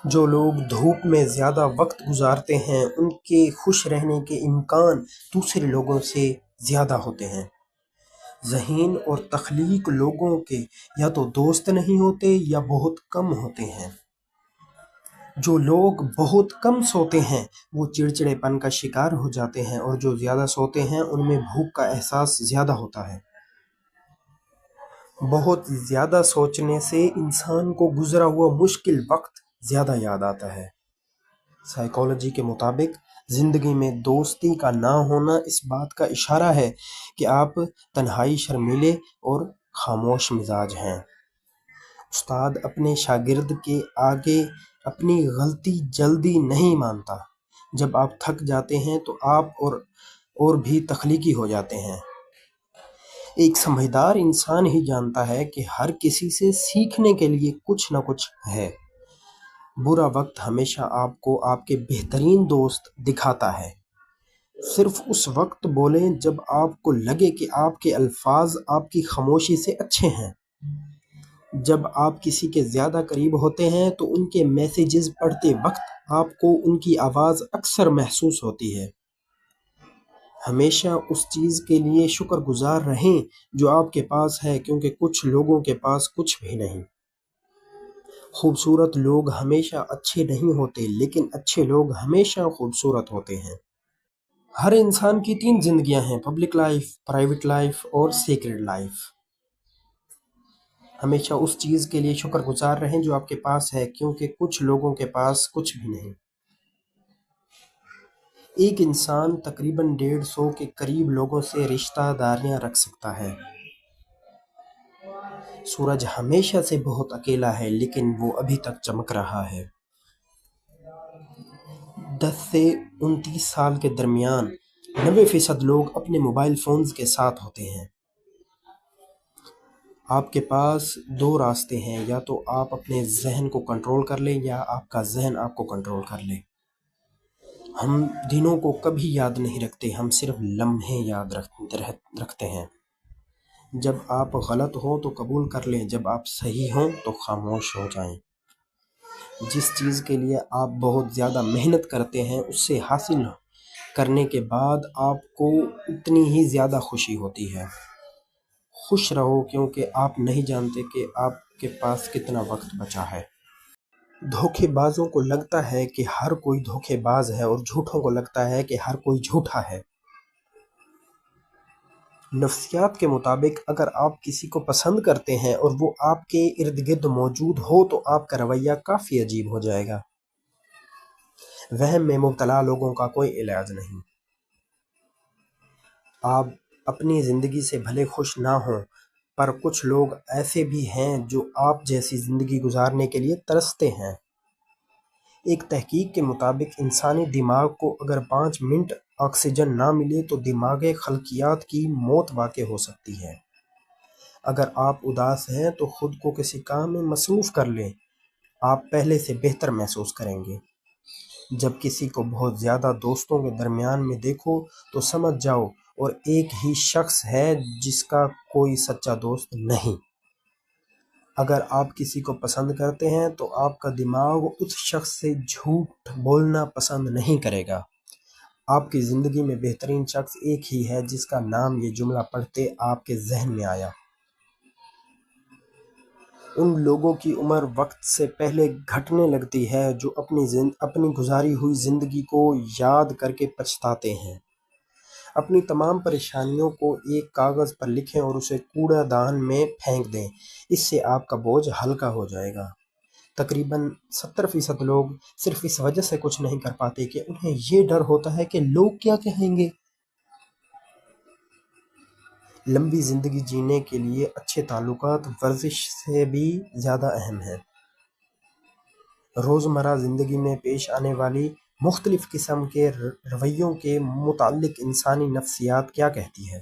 جو لوگ دھوپ میں زیادہ وقت گزارتے ہیں ان کے خوش رہنے کے امکان دوسرے لوگوں سے زیادہ ہوتے ہیں۔ ذہین اور تخلیق لوگوں کے یا تو دوست نہیں ہوتے یا بہت کم ہوتے ہیں۔ جو لوگ بہت کم سوتے ہیں وہ چڑچڑے پن کا شکار ہو جاتے ہیں، اور جو زیادہ سوتے ہیں ان میں بھوک کا احساس زیادہ ہوتا ہے۔ بہت زیادہ سوچنے سے انسان کو گزرا ہوا مشکل وقت زیادہ یاد آتا ہے۔ سائیکالوجی کے مطابق زندگی میں دوستی کا نہ ہونا اس بات کا اشارہ ہے کہ آپ تنہائی شرمیلے اور خاموش مزاج ہیں۔ استاد اپنے شاگرد کے آگے اپنی غلطی جلدی نہیں مانتا۔ جب آپ تھک جاتے ہیں تو آپ اور بھی تخلیقی ہو جاتے ہیں۔ ایک سمجھدار انسان ہی جانتا ہے کہ ہر کسی سے سیکھنے کے لیے کچھ نہ کچھ ہے۔ برا وقت ہمیشہ آپ کو آپ کے بہترین دوست دکھاتا ہے۔ صرف اس وقت بولیں جب آپ کو لگے کہ آپ کے الفاظ آپ کی خاموشی سے اچھے ہیں۔ جب آپ کسی کے زیادہ قریب ہوتے ہیں تو ان کے میسیجز پڑھتے وقت آپ کو ان کی آواز اکثر محسوس ہوتی ہے۔ ہمیشہ اس چیز کے لیے شکر گزار رہیں جو آپ کے پاس ہے، کیونکہ کچھ لوگوں کے پاس کچھ بھی نہیں۔ خوبصورت لوگ ہمیشہ اچھے نہیں ہوتے، لیکن اچھے لوگ ہمیشہ خوبصورت ہوتے ہیں۔ ہر انسان کی 3 زندگیاں ہیں: پبلک لائف، پرائیویٹ لائف اور سیکریٹ لائف۔ ہمیشہ اس چیز کے لیے شکر گزار رہیں جو آپ کے پاس ہے، کیونکہ کچھ لوگوں کے پاس کچھ بھی نہیں۔ ایک انسان تقریباً 150 کے قریب لوگوں سے رشتہ داریاں رکھ سکتا ہے۔ سورج ہمیشہ سے بہت اکیلا ہے، لیکن وہ ابھی تک چمک رہا ہے۔ 10 سے 29 سال کے درمیان 90% لوگ اپنے موبائل فونز کے ساتھ ہوتے ہیں۔ آپ کے پاس 2 راستے ہیں: یا تو آپ اپنے ذہن کو کنٹرول کر لیں یا آپ کا ذہن آپ کو کنٹرول کر لے۔ ہم دنوں کو کبھی یاد نہیں رکھتے، ہم صرف لمحے یاد رکھتے ہیں۔ جب آپ غلط ہوں تو قبول کر لیں، جب آپ صحیح ہوں تو خاموش ہو جائیں۔ جس چیز کے لیے آپ بہت زیادہ محنت کرتے ہیں اس سے حاصل کرنے کے بعد آپ کو اتنی ہی زیادہ خوشی ہوتی ہے۔ خوش رہو، کیونکہ آپ نہیں جانتے کہ آپ کے پاس کتنا وقت بچا ہے۔ دھوکے بازوں کو لگتا ہے کہ ہر کوئی دھوکے باز ہے، اور جھوٹوں کو لگتا ہے کہ ہر کوئی جھوٹا ہے۔ نفسیات کے مطابق اگر آپ کسی کو پسند کرتے ہیں اور وہ آپ کے ارد گرد موجود ہو تو آپ کا رویہ کافی عجیب ہو جائے گا۔ وہم میں مبتلا لوگوں کا کوئی علاج نہیں۔ آپ اپنی زندگی سے بھلے خوش نہ ہوں، پر کچھ لوگ ایسے بھی ہیں جو آپ جیسی زندگی گزارنے کے لیے ترستے ہیں۔ ایک تحقیق کے مطابق انسانی دماغ کو اگر 5 منٹ آکسیجن نہ ملے تو دماغی خلقیات کی موت واقع ہو سکتی ہے۔ اگر آپ اداس ہیں تو خود کو کسی کام میں مصروف کر لیں، آپ پہلے سے بہتر محسوس کریں گے۔ جب کسی کو بہت زیادہ دوستوں کے درمیان میں دیکھو تو سمجھ جاؤ اور ایک ہی شخص ہے جس کا کوئی سچا دوست نہیں۔ اگر آپ کسی کو پسند کرتے ہیں تو آپ کا دماغ اس شخص سے جھوٹ بولنا پسند نہیں کرے گا۔ آپ کی زندگی میں بہترین شخص ایک ہی ہے جس کا نام یہ جملہ پڑھتے آپ کے ذہن میں آیا۔ ان لوگوں کی عمر وقت سے پہلے گھٹنے لگتی ہے جو اپنی گزاری ہوئی زندگی کو یاد کر کے پچھتاتے ہیں۔ اپنی تمام پریشانیوں کو ایک کاغذ پر لکھیں اور اسے کوڑا دان میں پھینک دیں، اس سے آپ کا بوجھ ہلکا ہو جائے گا۔ تقریباً 70% لوگ صرف اس وجہ سے کچھ نہیں کر پاتے کہ انہیں یہ ڈر ہوتا ہے کہ لوگ کیا کہیں گے۔ لمبی زندگی جینے کے لیے اچھے تعلقات ورزش سے بھی زیادہ اہم ہیں۔ روزمرہ زندگی میں پیش آنے والی مختلف قسم کے رویوں کے متعلق انسانی نفسیات کیا کہتی ہے؟